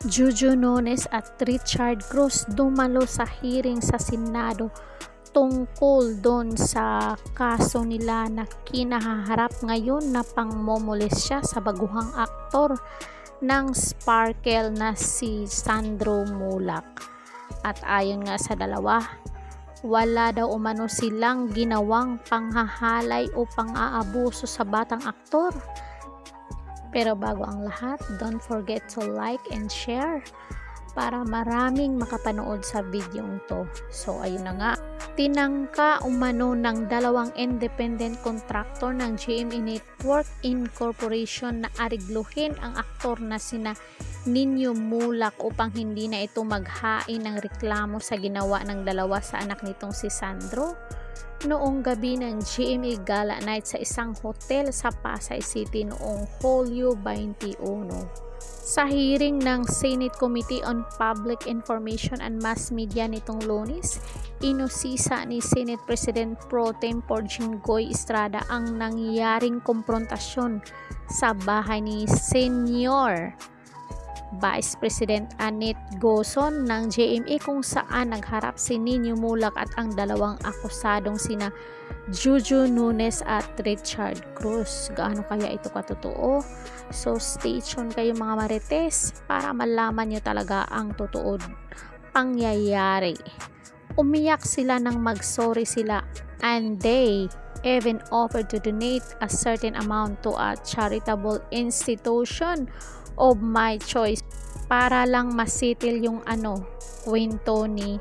Jojo Nones at Richard Cruz dumalo sa hearing sa Senado tungkol doon sa kaso nila na kinahaharap ngayon na pangmomolestya sa baguhang aktor ng Sparkle na si Sandro Mulak. At ayon nga sa dalawa, wala daw umano silang ginawang panghahalay o pang-aabuso sa batang aktor. Pero bago ang lahat, don't forget to like and share para maraming makapanood sa video to. So ayun na nga, tinangka umano ng dalawang independent contractor ng GMA Network Incorporation na arigluhin ang aktor na sina Nino Mulak upang hindi na ito maghain ng reklamo sa ginawa ng dalawa sa anak nitong si Sandro noong gabi ng GMA Gala Night sa isang hotel sa Pasay City noong Hulyo 21. Sa hearing ng Senate Committee on Public Information and Mass Media nitong Lunes, inusisa ni Senate President Pro Tempore Jinggoy Estrada ang nangyaring komprontasyon sa bahay ni Senior Vice President Annette Gozon ng GMA kung saan nagharap si Nino Mulak at ang dalawang akusadong sina Jojo Nones at Richard Cruz. Gaano kaya ito katotoo? So stay tuned kayo mga marites para malaman nyo talaga ang totoo pangyayari. Umiyak sila nang mag-sorry sila and they even offered to donate a certain amount to a charitable institution of my choice para lang masitil yung kwento ni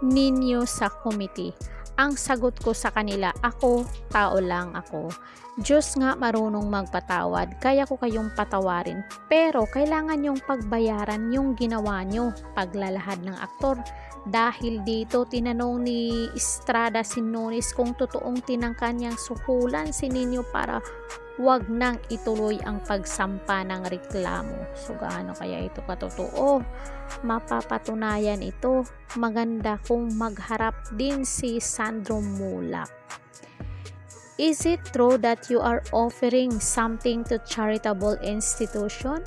Nino sa committee. Ang sagot ko sa kanila, ako, tao lang ako. Diyos nga marunong magpatawad, kaya ko kayong patawarin. Pero kailangan yung pagbayaran yung ginawa nyo, paglalahad ng aktor. Dahil dito, tinanong ni Estrada si Nones kung totoong tinangka niyang suhulan si Nino para wag nang ituloy ang pagsampa ng reklamo. So gaano kaya ito katotoo? Mapapatunayan ito. Maganda kung magharap din si Sandro Mulak. Is it true that you are offering something to charitable institution?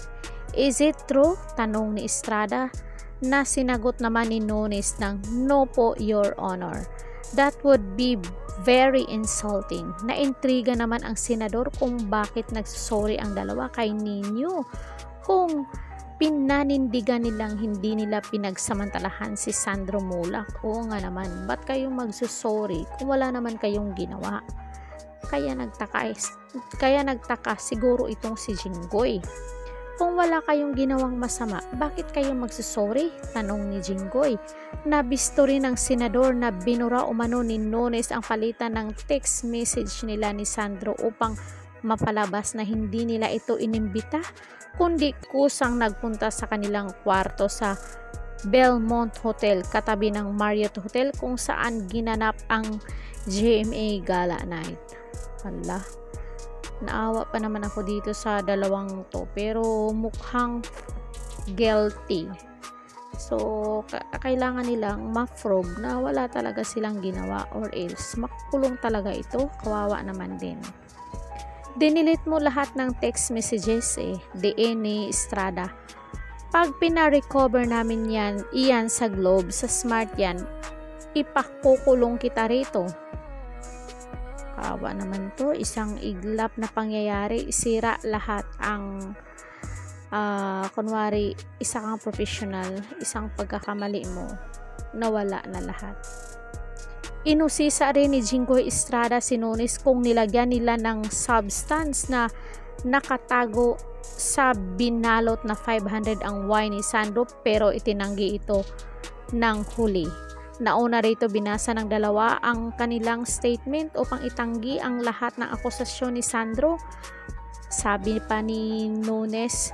Is it true? Tanong ni Estrada, na sinagot naman ni Nones ng no po, Your Honor. That would be very insulting. Naintriga naman ang senador kung bakit nagsorry ang dalawa kay Nino kung pinanindigan nilang hindi nila pinagsamantalahan si Sandro Mulak. Oo nga naman, ba't kayong magsusorry kung wala naman kayong ginawa? Kaya nagtaka siguro itong si Jinggoy. Kung wala kayong ginawang masama, bakit kayo magsusorry? Tanong ni Jinggoy. Nabisto rin ng senador na binura umano ni Nones ang palitan ng text message nila ni Sandro upang mapalabas na hindi nila ito inimbita, kundi kusang nagpunta sa kanilang kwarto sa Belmont Hotel katabi ng Marriott Hotel kung saan ginanap ang GMA Gala Night. Hala, naawa pa naman ako dito sa dalawang to, pero mukhang guilty. So kailangan nilang ma-prove na wala talaga silang ginawa or else makulong talaga ito. Kawawa naman din. Dinilit mo lahat ng text messages ni Estrada. Pag pina-recover namin iyan sa Globe, sa Smart yan, ipakukulong kita rito. Kawa naman to, isang iglap na pangyayari, isira lahat ang kunwari isa kang professional, isang pagkakamali mo, nawala na lahat. Inusisa rin ni Jinggoy Estrada si Nones kung nilagyan nila ng substance na nakatago sa binalot na 500 ang wine ni Sandro pero itinanggi ito ng huli. Nauna rito binasa ng dalawa ang kanilang statement upang itanggi ang lahat ng akusasyon ni Sandro. Sabi pa ni Nones,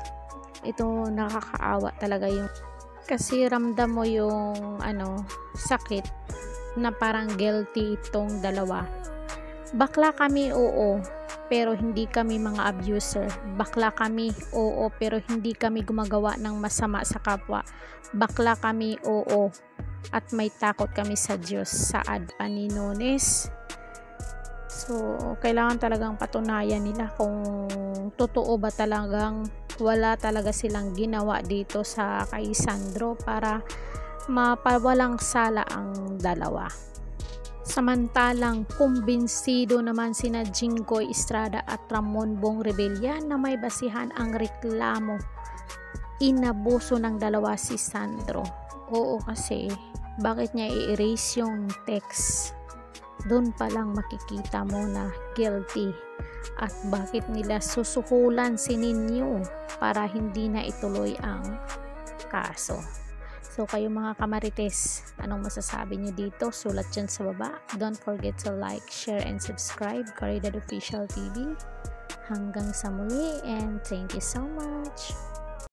ito nakakaawa talaga yung kasi ramdam mo yung sakit na parang guilty itong dalawa. Bakla kami, oo, pero hindi kami mga abuser. Bakla kami, oo, pero hindi kami gumagawa ng masama sa kapwa. Bakla kami, oo, at may takot kami sa Diyos. Saad pa ni Nones. So, kailangan talagang patunayan nila kung totoo ba talagang wala talaga silang ginawa dito sa kay Sandro para mapawalang sala ang dalawa. Samantalang kumbinsido naman sina Jinggoy Estrada at Ramon Bong Revilla na may basihan ang reklamo. Inabuso ng dalawa si Sandro. Oo, kasi bakit niya i-erase yung text? Doon pa lang makikita mo na guilty. At bakit nila susuhulan si Nino para hindi na ituloy ang kaso. So kayo mga kamarites, anong masasabi niyo dito? Sulat dyan sa baba. Don't forget to like, share, and subscribe Caridad Official TV. Hanggang sa muli, and thank you so much.